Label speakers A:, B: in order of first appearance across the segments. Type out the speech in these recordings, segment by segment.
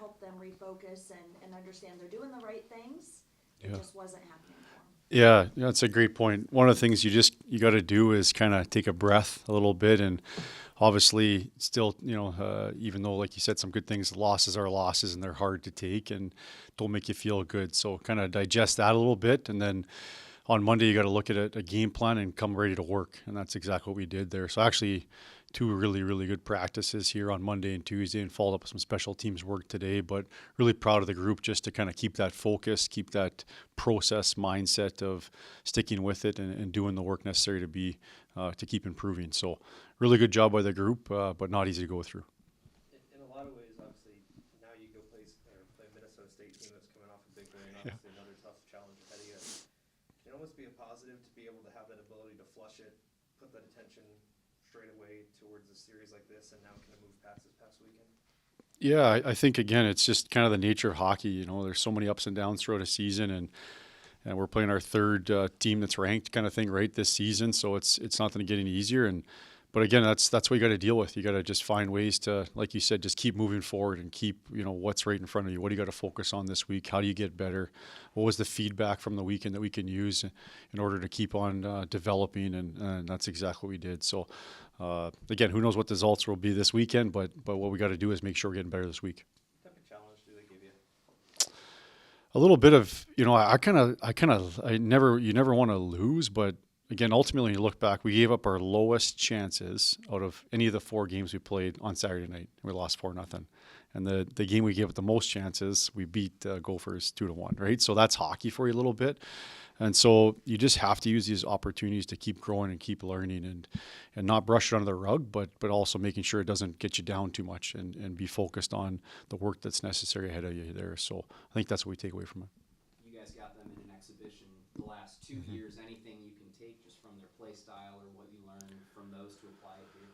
A: help them refocus and understand they're doing the right things. It
B: Yeah.
A: just wasn't happening for them.
B: Yeah, that's a great point. One of the things you got to do is kind of take a breath a little bit, and obviously still, even though like you said, some good things, losses are losses and they're hard to take and don't make you feel good. So kind of digest that a little bit, and then on Monday you got to look at a game plan and come ready to work, and that's exactly what we did there. So actually, two really really good practices here on Monday and Tuesday, and followed up with some special teams work today. But really proud of the group just to kind of keep that focus, keep that process mindset of sticking with it and doing the work necessary to keep improving. So really good job by the group, but not easy to go through.
C: In a lot of ways, obviously, now you go play Minnesota State team that's coming off a big win,
B: Yeah.
C: obviously another tough challenge ahead of you. It can almost be a positive to be able to have that ability to flush it, put that attention straight away towards a series like this, and now kind of move past this past weekend.
B: Yeah, I think again, it's just kind of the nature of hockey. There's so many ups and downs throughout a season, and we're playing our third team that's ranked kind of thing right this season. So it's not going to get any easier. But again, that's what you got to deal with. You got to just find ways to, like you said, just keep moving forward and keep what's right in front of you. What do you got to focus on this week? How do you get better? What was the feedback from the weekend that we can use in order to keep on developing? And that's exactly what we did. So again, who knows what the results will be this weekend? But what we got to do is make sure we're getting better this week.
C: What type of challenge do they give you?
B: A little bit of you never want to lose, but again, ultimately, when you look back, we gave up our lowest chances out of any of the 4 games we played on Saturday night. We lost 4-0. And the game we gave up the most chances, we beat Gophers 2-1, right? So that's hockey for you a little bit. And so you just have to use these opportunities to keep growing and keep learning and not brush it under the rug, but also making sure it doesn't get you down too much and be focused on the work that's necessary ahead of you there. So I think that's what we take away from it.
D: You guys got them in an exhibition the last 2 years. Anything you can take just from their play style or what you learned from those to apply it here?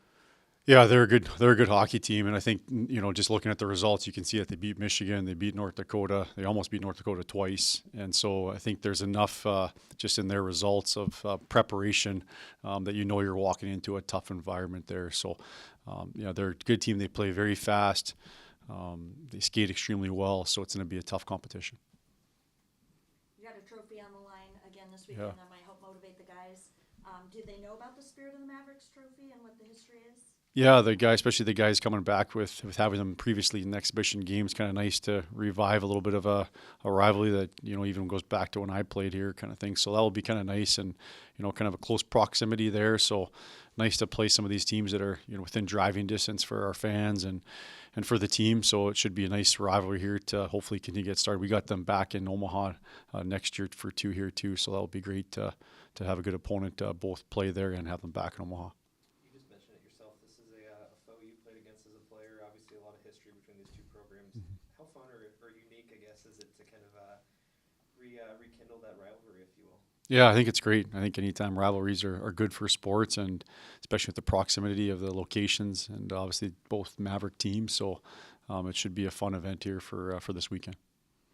B: Yeah, they're a good hockey team, and I think just looking at the results, you can see that they beat Michigan, they beat North Dakota, they almost beat North Dakota twice, and so I think there's enough just in their results of preparation that you're walking into a tough environment there. So they're a good team. They play very fast, they skate extremely well, so it's going to be a tough competition.
A: You got a trophy on the line again this weekend.
B: Yeah.
A: That might help motivate the guys. Do they know about the Spirit of the Mavericks trophy and what the history is?
B: Yeah, especially the guys coming back with having them previously in the exhibition games, kind of nice to revive a little bit of a rivalry that even goes back to when I played here, kind of thing. So that will be kind of nice, and kind of a close proximity there. So nice to play some of these teams that are within driving distance for our fans and for the team. So it should be a nice rivalry here to hopefully continue to get started. We got them back in Omaha next year for 2 here too. So that will be great to have a good opponent both play there and have them back in Omaha.
C: Foe you played against as a player. Obviously, a lot of history between these two programs. How fun or unique, I guess, is it to kind of rekindle that rivalry, if you will?
B: Yeah, I think it's great. I think anytime rivalries are good for sports, and especially with the proximity of the locations and obviously both Maverick teams. So it should be a fun event here for this weekend.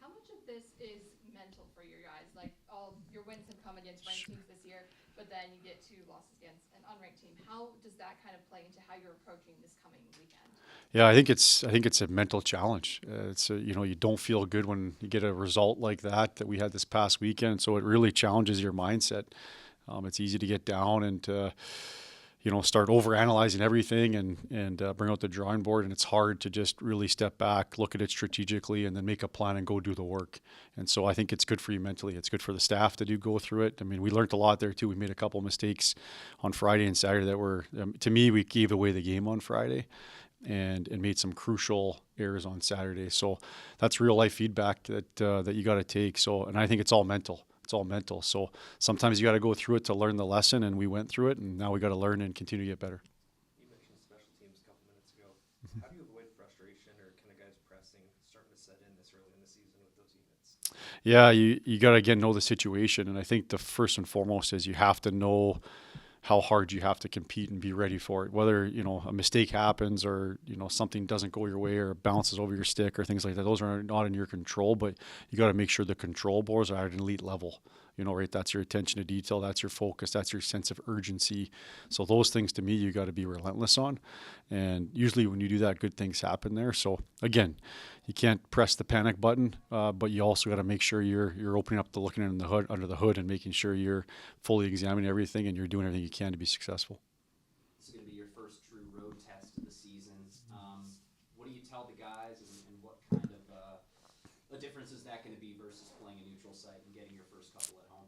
E: How much of this is mental for your guys? Like, all your wins have come against ranked teams this year, but then you get 2 losses against an unranked team. How does that kind of play into how you're approaching this coming weekend?
B: Yeah, I think it's a mental challenge. You don't feel good when you get a result like that we had this past weekend. So it really challenges your mindset. It's easy to get down and to start overanalyzing everything and bring out the drawing board. And it's hard to just really step back, look at it strategically, and then make a plan and go do the work. And so I think it's good for you mentally. It's good for the staff to go through it. I mean, we learned a lot there too. We made a couple of mistakes on Friday and Saturday that were, to me, we gave away the game on Friday and made some crucial errors on Saturday. So that's real life feedback that you got to take. So, and I think it's all mental. It's all mental. So sometimes you got to go through it to learn the lesson, and we went through it, and now we got to learn and continue to get better.
C: You mentioned special teams a couple minutes ago. How do you avoid frustration or kind of guys pressing starting to set in this early in the season with those units?
B: Yeah, you got to again know the situation, and I think the first and foremost is you have to know how hard you have to compete and be ready for it. Whether a mistake happens or something doesn't go your way or bounces over your stick or things like that, those are not in your control. But you got to make sure the control boards are at an elite level. right, that's your attention to detail, that's your focus, that's your sense of urgency. So those things to me, you got to be relentless on. And usually when you do that, good things happen there. So again, you can't press the panic button, but you also got to make sure you're opening up the looking in the hood, under the hood, and making sure you're fully examining everything and you're doing everything you can to be successful.
D: This is going to be your first true road test of the season. What do you tell the guys, and what kind of a difference is that going to be versus playing a neutral site and getting your first couple at home?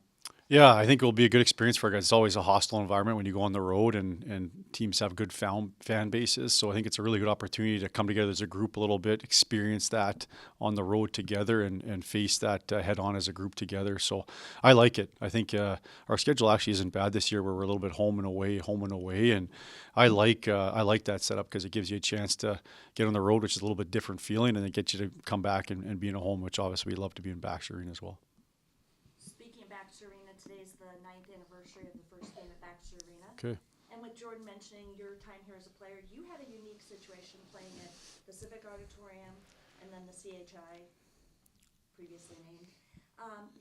B: Yeah, I think it'll be a good experience for guys. It's always a hostile environment when you go on the road, and teams have good fan bases. So I think it's a really good opportunity to come together as a group a little bit, experience that on the road together, and face that head on as a group together. So I like it. I think our schedule actually isn't bad this year, where we're a little bit home and away. And I like that setup because it gives you a chance to get on the road, which is a little bit different feeling, and then get you to come back and be in a home, which obviously we love to be in Baxter Arena as well.
A: Speaking of Baxter Arena, today's the 9th anniversary of the first game at Baxter Arena.
B: Okay.
A: And with Jordan mentioning your time here as a player, you had a unique situation playing at the Civic Auditorium and then the CHI, previously named.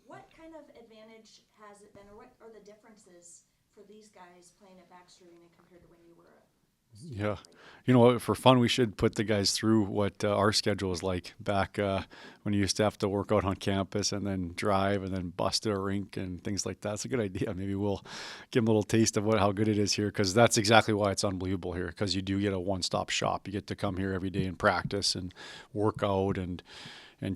A: What kind of advantage has it been, or what are the differences for these guys playing at Baxter Arena compared to when you were a student
B: Yeah.
A: player?
B: For fun, we should put the guys through what our schedule was like back when you used to have to work out on campus and then drive and then bus to a rink and things like that. It's a good idea. Maybe we'll give them a little taste of how good it is here, because that's exactly why it's unbelievable here, because you do get a one-stop shop. You get to come here every day and practice and work out and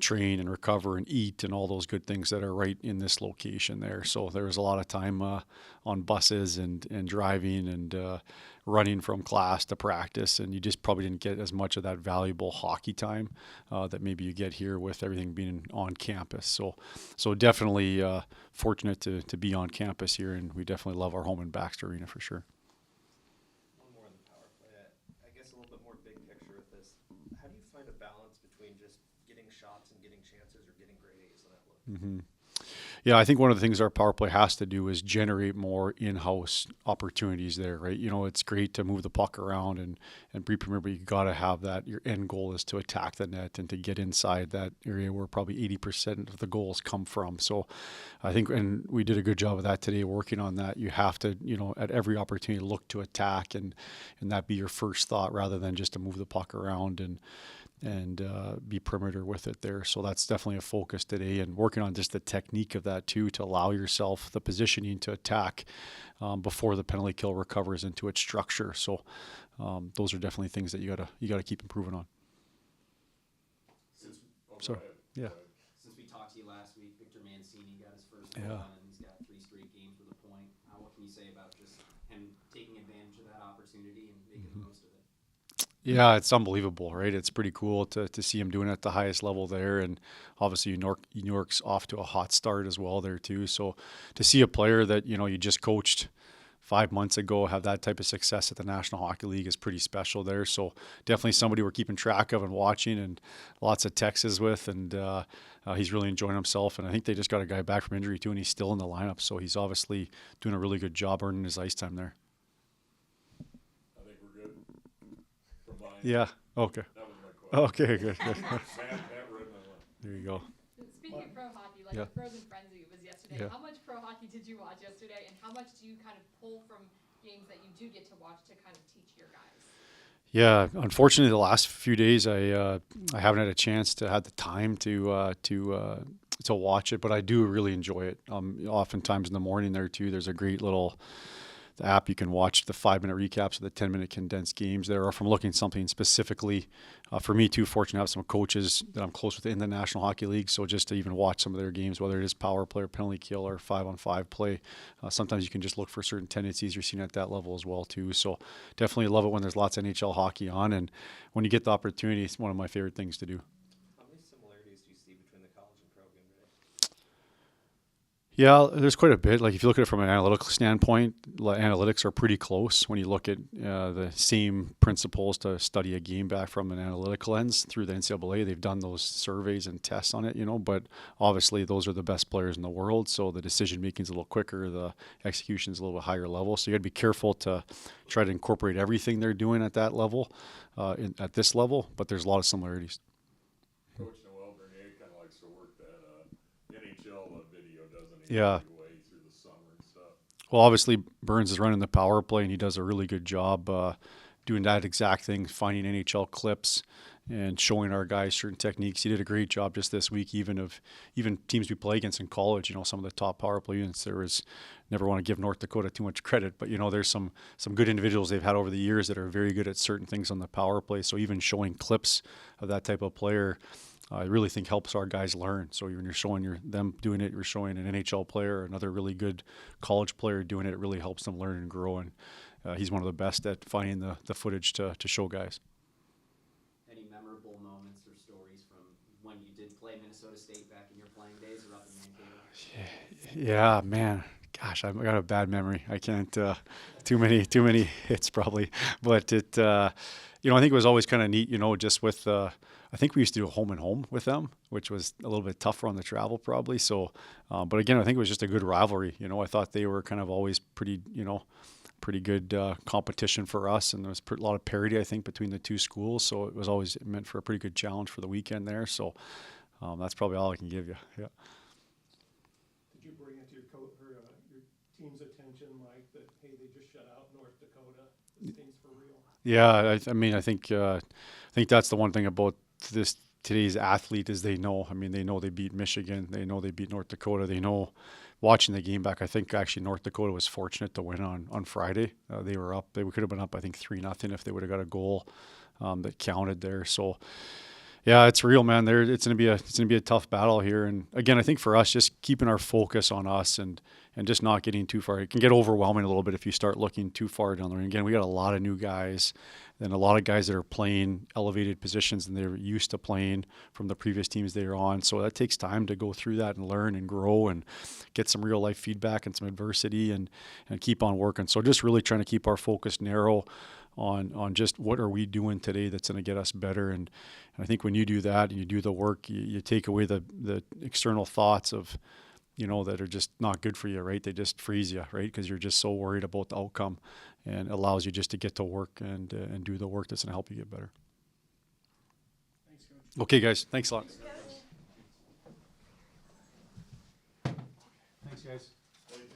B: train and recover and eat and all those good things that are right in this location there. So there was a lot of time on buses and driving and running from class to practice, and you just probably didn't get as much of that valuable hockey time that maybe you get here with everything being on campus. So definitely fortunate to be on campus here, and we definitely love our home in Baxter Arena for sure.
C: One more on the power play. I guess a little bit more big picture with this. How do you find a balance between just getting shots and getting chances, or getting grade A's on that look?
B: Mm-hmm. Yeah, I think one of the things our power play has to do is generate more in-house opportunities there, right? It's great to move the puck around and be premier, but you got to have that. Your end goal is to attack the net and to get inside that area where probably 80% of the goals come from. So I think, and we did a good job of that today, working on that. You have to, at every opportunity, look to attack and that be your first thought rather than just to move the puck around and be perimeter with it there. So that's definitely a focus today, and working on just the technique of that too, to allow yourself the positioning to attack before the penalty kill recovers into its structure. So those are definitely things that you gotta keep improving on. Sorry. Yeah.
D: Since we talked to you last week, Victor Mancini got his first
B: Yeah.
D: goal, and he's got 3 straight games with a point. What can you say about just him taking advantage of that opportunity and making the most of it?
B: Yeah, it's unbelievable, right? It's pretty cool to see him doing it at the highest level there, and obviously New York's off to a hot start as well there too. So to see a player that you just coached 5 months ago have that type of success at the National Hockey League is pretty special there. So definitely somebody we're keeping track of and watching, and lots of texts with, and he's really enjoying himself. And I think they just got a guy back from injury too, and he's still in the lineup. So he's obviously doing a really good job earning his ice time there.
F: I think we're good. Combined.
B: Yeah. Okay.
F: That was my question.
B: Okay. Good.
F: Matt read my mind.
B: There you go.
E: Speaking of pro hockey, like
B: Yeah.
E: the Frozen Frenzy was yesterday.
B: Yeah.
E: How much pro hockey did you watch yesterday, and how much do you kind of pull from games that you do get to watch to kind of teach your guys?
B: Yeah, unfortunately, the last few days I haven't had a chance to have the time to watch it, but I do really enjoy it. Oftentimes in the morning there too, there's a great little app you can watch the 5-minute recaps of the 10-minute condensed games there, or from looking something specifically. For me too, fortunate to have some coaches that I'm close with in the National Hockey League, so just to even watch some of their games, whether it is power play or penalty kill or 5-on-5 play, sometimes you can just look for certain tendencies you're seeing at that level as well too. So definitely love it when there's lots of NHL hockey on, and when you get the opportunity, it's one of my favorite things to do.
C: How many similarities do you see between the college and pro game today?
B: Yeah, there's quite a bit. Like if you look at it from an analytical standpoint, analytics are pretty close when you look at the same principles to study a game back from an analytical lens through the NCAA. They've done those surveys and tests on it, but obviously those are the best players in the world. So the decision making is a little quicker, the execution is a little bit higher level. So you got to be careful to try to incorporate everything they're doing at that level, at this level. But there's a lot of similarities.
F: Coach Noel Bernier kind of likes to work that NHL video, doesn't he?
B: Yeah.
F: Way.
B: Well, obviously Burns is running the power play, and he does a really good job doing that exact thing, finding NHL clips and showing our guys certain techniques. He did a great job just this week, even teams we play against in college. You know, some of the top power play units. There was, never want to give North Dakota too much credit, but you know, there's some good individuals they've had over the years that are very good at certain things on the power play. So even showing clips of that type of player, I really think helps our guys learn. So when you're showing them doing it, you're showing an NHL player, or another really good college player doing it. It really helps them learn and grow. And he's one of the best at finding the footage to show guys.
D: Any memorable moments or stories from when you did play Minnesota State back in your playing days or up in Mankato?
B: Yeah, man. Gosh, I've got a bad memory. I can't. Too many hits probably. But it, you know, I think it was always kind of neat. You know, just with. I think we used to do a home and home with them, which was a little bit tougher on the travel probably. So, but again, I think it was just a good rivalry. You know, I thought they were kind of always pretty good competition for us, and there was a lot of parity, I think, between the two schools. So it was always meant for a pretty good challenge for the weekend there. So that's probably all I can give you. Yeah.
G: Did you bring it to your team's attention, Mike, that hey, they just shut out North Dakota? This team's for real.
B: Yeah, I mean, I think that's the one thing about today's athlete is they know. I mean, they know they beat Michigan. They know they beat North Dakota. They know. Watching the game back, I think actually North Dakota was fortunate to win on Friday. They were up. They could have been up, I think, 3-0 if they would have got a goal that counted there. So, yeah, it's real, man. It's gonna be a tough battle here. And again, I think for us, just keeping our focus on us and just not getting too far. It can get overwhelming a little bit if you start looking too far down the line. Again, we got a lot of new guys and a lot of guys that are playing elevated positions and they're used to playing from the previous teams they were on. So that takes time to go through that and learn and grow and get some real life feedback and some adversity and keep on working. So just really trying to keep our focus narrow on just what are we doing today that's going to get us better. And I think when you do that and you do the work, you take away the external thoughts of, you know, that are just not good for you, right? They just freeze you, right? Because you're just so worried about the outcome, and allows you just to get to work and do the work that's going to help you get better.
G: Thanks, Coach.
B: Okay, guys. Thanks a lot.
G: Thanks, guys.